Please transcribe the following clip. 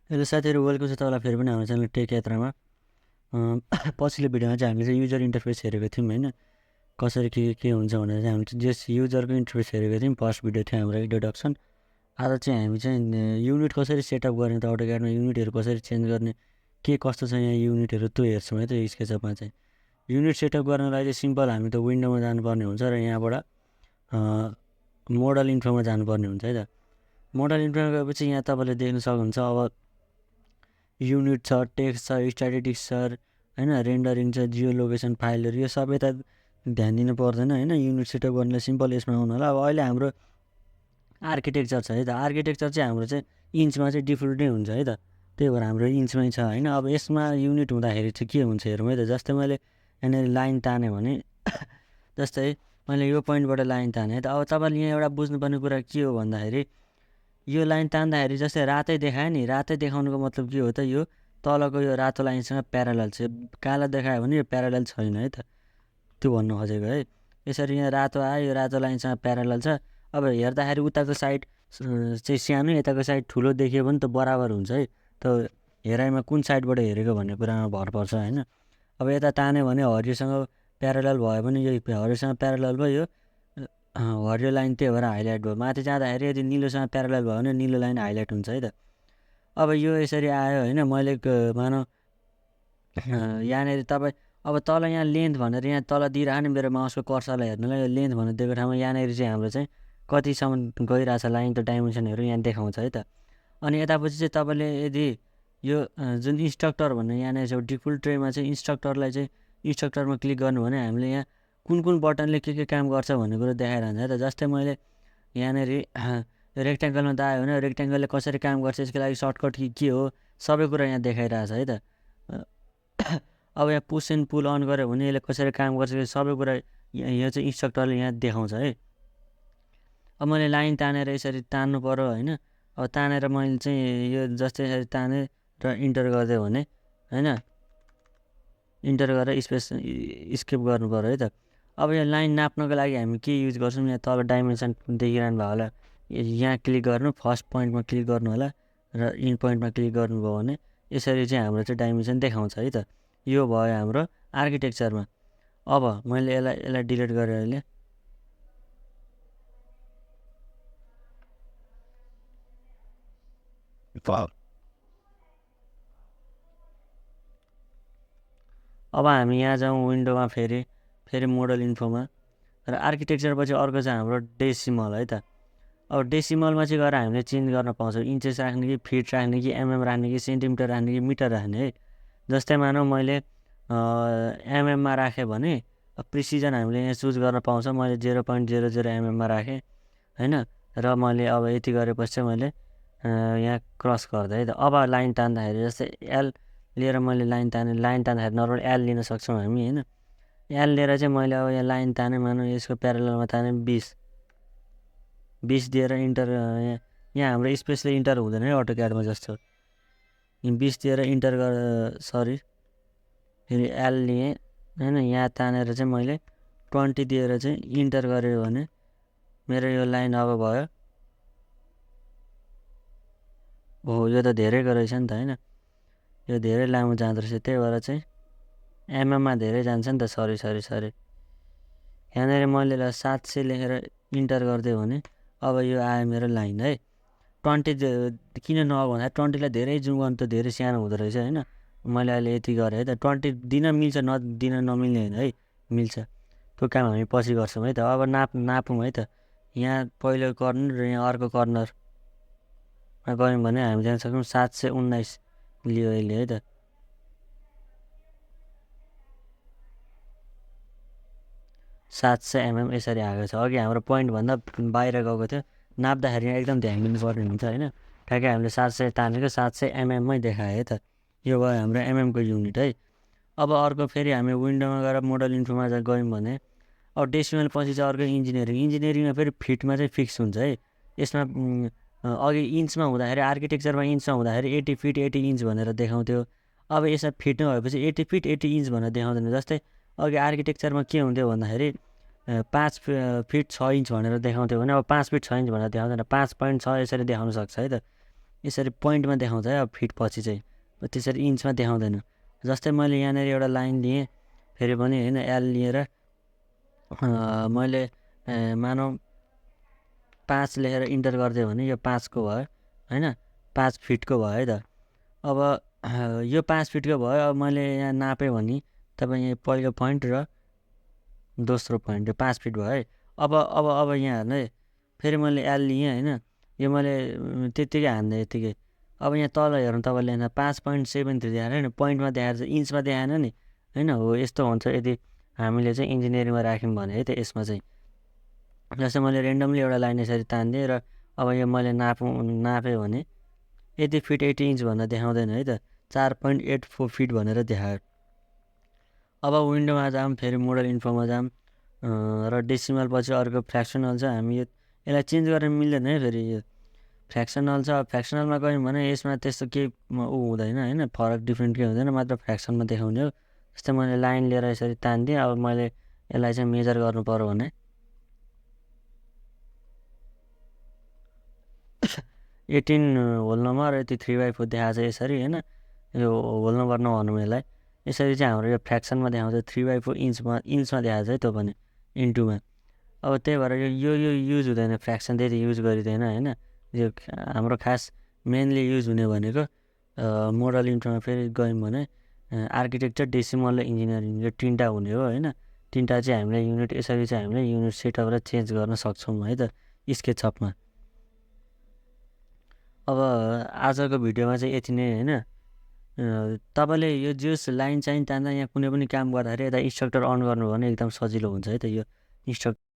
Hello साथीहरू, welcome छ तपाईँलाई फेरि पनि हाम्रो च्यानल टेक यात्रामा। पछिल्लो भिडियोमा चाहिँ हामीले चाहिँ युजर इन्टरफेस हेरेको थियौँ होइन, कसरी के हुन्छ भनेर चाहिँ हामीले जस युजरको इन्टरफेस हेरेको थियौँ। फर्स्ट भिडियो थियो हाम्रो इन्ट्रोडक्सन। आज चाहिँ हामी चाहिँ युनिट कसरी सेटअप गर्ने त अटोक्याडमा युनिटहरू कसरी चेन्ज गर्ने, के कस्तो छ यहाँ युनिटहरू त्यो हेर्छौँ है। त्यो स्केचअपमा चाहिँ युनिट सेटअप गर्नलाई चाहिँ सिम्पल हामी त विन्डोमा जानुपर्ने हुन्छ र यहाँबाट मोडल इन्फोमा जानुपर्ने हुन्छ है त। मोडल इन्फोमा गएपछि यहाँ तपाईँले देख्न सक्नुहुन्छ अब युनिट छ, टेक्स्ट छ, स्ट्याटिस्टिक्स छ होइन, रेन्डरिङ छ, जियो लोकेसन फाइलहरू, यो सबै त ध्यान दिनु पर्दैन होइन। युनिट सेटअप गर्नलाई सिम्पल यसमा आउनु होला। अब अहिले हाम्रो आर्किटेक्चर छ है त। आर्किटेक्चर चाहिँ हाम्रो चाहिँ इन्चमा चाहिँ डिफल्टै हुन्छ है त, त्यही भएर हाम्रो इन्चमै छ होइन। अब यसमा युनिट हुँदाखेरि चाहिँ के हुन्छ हेरौँ है त। जस्तै मैले यहाँनिर लाइन ताने भने जस्तै मैले यो पोइन्टबाट लाइन ताने है त। अब तपाईँले यहाँ एउटा बुझ्नुपर्ने कुरा के हो भन्दाखेरि यो लाइन तान्दाखेरि जस्तै रातै देखायो नि, रातै देखाउनुको मतलब के हो त, यो तलको यो रातो लाइनसँग प्यारालल छ। कालो देखायो भने यो प्यारालल छैन है त, त्यो भन्नु खोजेको है। यसरी यहाँ रातो आयो, यो रातो लाइनसँग प्यारालल छ। अब हेर्दाखेरि उताको साइड चाहिँ सानो, यताको साइड ठुलो देखियो भने त बराबर हुन्छ है। त हेराइमा कुन साइडबाट हेरेको भन्ने कुरामा भर पर्छ होइन। अब यता तान्यो भने हरियोसँग प्यारालल भयो भने यो हरियोसँग प्यारालल भयो, यो हरियो लाइन त्यही भएर हाइलाइट भयो। माथि जाँदाखेरि यदि निलोसँग प्यारालल भयो भने निलो लाइन हाइलाइट हुन्छ है त। अब यो यसरी आयो होइन। मैले मानौँ यहाँनिर तपाईँ अब तल यहाँ लेन्थ भनेर यहाँ तल दिइरहने मेरो माउसको कर्सरलाई हेर्नुलाई यो लेन्थ भनेर दिएको ठाउँमा यहाँनिर चाहिँ हाम्रो चाहिँ कतिसम्म गइरहेछ लाइन, त डाइमेन्सनहरू यहाँ देखाउँछ है त। अनि यतापछि चाहिँ तपाईँले यदि यो जुन इन्स्ट्रक्टर भन्ने यहाँनिर चाहिँ डिफल्ट ट्रेमा चाहिँ इन्स्ट्रक्टरमा क्लिक गर्नु भने हामीले यहाँ कुन बटनले के काम गर्छ भन्ने कुरो देखाइरहन्छ है त। जस्तै मैले यहाँनिर रेक्ट्याङ्गलमा दायो भने रेक्ट्याङ्गलले कसरी काम गर्छ, यसको लागि सर्टकट के हो, सबै कुरा यहाँ देखाइरहेछ है त। अब यहाँ पुस एन्ड पुल अन गऱ्यो भने यसले कसरी काम गर्छ सबै कुरा यो चाहिँ इन्स्ट्रक्टरले यहाँ देखाउँछ है। अब मैले लाइन तानेर यसरी तान्नु पऱ्यो होइन। अब तानेर मैले चाहिँ यो जस्तै यसरी ताने र इन्टर गरिदियो भने होइन, इन्टर गरेर स्केप गर्नु पऱ्यो है त। अब यो लाइन नाप्नको लागि हामी के युज गर्छौँ, यहाँ तल डाइमेन्सन देखिरहनु भयो होला, यहाँ क्लिक गर्नु, फर्स्ट पोइन्टमा क्लिक गर्नु होला र इन पोइन्टमा क्लिक गर्नुभयो भने यसरी चाहिँ हाम्रो चाहिँ डाइमेन्सन देखाउँछ है त। यो भयो हाम्रो आर्किटेक्चरमा। अब मैले यसलाई डिलिट गरेर अहिले अब हामी यहाँ जाउँ विन्डोमा, फेरि मोडल इन्फोमा र आर्किटेक्चरपछि अर्को चाहिँ हाम्रो डेसिमल है त। अब डेसिमलमा चाहिँ गएर हामीले चेन्ज गर्न पाउँछौँ, इन्चेस राख्ने कि फिट राख्ने कि एमएम राख्ने कि सेन्टिमिटर राख्ने कि मिटर राख्ने है। जस्तै मानौँ मैले एमएममा राखेँ भने प्रिसिजन हामीले यहाँ चुज गर्न पाउँछौँ। मैले 0.00 एमएममा राखेँ होइन, र मैले अब यति गरेपछि चाहिँ मैले यहाँ क्रस गर्दै है त। अब लाइन तान्दाखेरि जस्तै एल लिएर मैले लाइन तान्दाखेरि नर्मल एल लिन सक्छौँ हामी होइन। एल लिएर चाहिँ मैले अब यहाँ लाइन ताने, मानौँ यसको प्याराललमा ताने 20 दिएर इन्टर, यहाँ हाम्रो स्पेसले इन्टर हुँदैन है अटोक्याडमा जस्तो। 20 दिएर इन्टर फेरि एल लिएँ होइन, यहाँ तानेर चाहिँ मैले 20 दिएर चाहिँ इन्टर गरेँ भने मेरो यो लाइन अब भयो। हो, यो त धेरैको रहेछ नि त होइन, यो धेरै लामो जाँदो रहेछ, त्यही भएर चाहिँ एमएममा धेरै जान्छ नि त। सरी यहाँनिर मैले 700 लेखेर इन्टर गरिदियो भने अब यो आयो मेरो लाइन है। 20 किन नभन्दा 20लाई धेरै जुम गर्नु त धेरै सानो हुँदो रहेछ होइन। मैले अहिले यति गरेँ है त। 20 दिन मिल्छ, दिन नमिल्ने होइन है, मिल्छ। त्यो काम हामी पछि गर्छौँ है त। अब नापौँ है त। यहाँ पहिलो कर्नर र यहाँ अर्को कर्नरमा गयौँ भने हामी जान सक्छौँ 719 लियो अहिले है त। एमएम यसरी आएको छ। अघि हाम्रो पोइन्टभन्दा बाहिर गएको थियो, नाप्दाखेरि यहाँ एकदम ध्यान दिनुपर्ने हुन्छ होइन। ठ्याक्कै हामीले 700 तानेको 700 एमएममै देखायो है त। यो भयो हाम्रो एमएमको युनिट है। अब अर्को फेरि हामी विन्डोमा गएर मोडल इन्फोमा गयौँ भने अब डेसिमल पछि चाहिँ अर्को इन्जिनियरिङमा फेरि फिटमा चाहिँ फिक्स हुन्छ है। यसमा अघि इन्चमा हुँदाखेरि आर्किटेक्चरमा इन्चमा हुँदाखेरि 80 फिट 80 इन्च भनेर देखाउँथ्यो। अब यसमा फिटमा भएपछि 80 फिट 80 इन्च भनेर देखाउँदैन। जस्तै अघि आर्किटेक्चरमा के हुन्थ्यो भन्दाखेरि 5 फिट 6 इन्च भनेर देखाउँथ्यो भने अब 5 फिट 6 इन्च भनेर देखाउँदैन, 5.6 यसरी देखाउन सक्छ है त। यसरी पोइन्टमा देखाउँछ है। अब फिट पछि चाहिँ त्यसरी इन्चमा देखाउँदैन। जस्तै मैले यहाँनिर एउटा लाइन लिएँ फेरि पनि होइन, एल लिएर मैले मानौँ 5 लेखेर इन्टर गरिदियो भने यो 5को भयो होइन, 5 फिटको भयो है त। अब यो 5 फिटको भयो। अब मैले यहाँ नापेँ भने तपाईँ यहाँ पहिलो पोइन्ट र दोस्रो पोइन्ट 5 फिट भयो है। अब यहाँ हेर्नु है, फेरि मैले एल लिएँ होइन, यो मैले त्यत्तिकै हान्दै यत्तिकै। अब यहाँ तल हेर्नु तपाईँले यहाँ 5.73 देखाएर होइन, पोइन्टमा देखाएर चाहिँ इन्चमा देखाएन नि होइन। हो यस्तो हुन्छ यदि हामीले चाहिँ इन्जिनियरिङमा राख्यौँ भने है त। यसमा चाहिँ जस्तै मैले रेन्डमली एउटा लाइन यसरी तानिदिएँ र अब यो मैले नापेँ भने यति फिट 80 इन्च भनेर देखाउँदैन है त, 4.84 फिट भनेर देखायो। अब विन्डोमा जाऊँ, फेरि मोडल इन्फोमा जाऊँ र डेसिमल पछि अर्को फ्रेक्सनल छ। हामी यसलाई चेन्ज गर्न मिल्दैन है। फेरि यो फ्रेक्सनल छ, फ्रेक्सनलमा गयौँ भने यसमा त्यस्तो केही हुँदैन होइन, फरक डिफ्रेन्ट केही हुँदैन, मात्र फ्रेक्सनमा देखाउने हो। जस्तै मैले लाइन लिएर यसरी तानिदिएँ। अब मैले यसलाई चाहिँ मेजर गर्नु पऱ्यो भने 18 होल नम्बर यति 3/4 देखाएको छ यसरी होइन। यो होल नम्बर नभनौँ यसलाई। यसरी चाहिँ हाम्रो यो फ्रेक्सनमा देखाउँछ 3/4 इन्चमा देखाएको छ है त्यो पनि इन्टुमा। अब त्यही भएर यो युज हुँदैन, फ्रेक्सन त्यति युज गरिँदैन होइन। यो हाम्रो खास मेनली युज हुने भनेको मोडल इन्ट्रोमा फेरि गयौँ भने आर्किटेक्चर, डेसिमल र इन्जिनियरिङ यो 3टा हुने हो होइन। 3टा चाहिँ हामीले युनिट यसरी चाहिँ हामीले युनिट सेटअप र चेन्ज गर्न सक्छौँ है त स्केचअपमा। अब आजको भिडियोमा चाहिँ यति नै होइन। तपाईँले यो जस लाइन चाहिँ तान्दा यहाँ कुनै पनि काम गर्दाखेरि यता इन्स्ट्रक्टर अन गर्नु भने एकदम सजिलो हुन्छ है त। यो इन्स्ट्रक्टर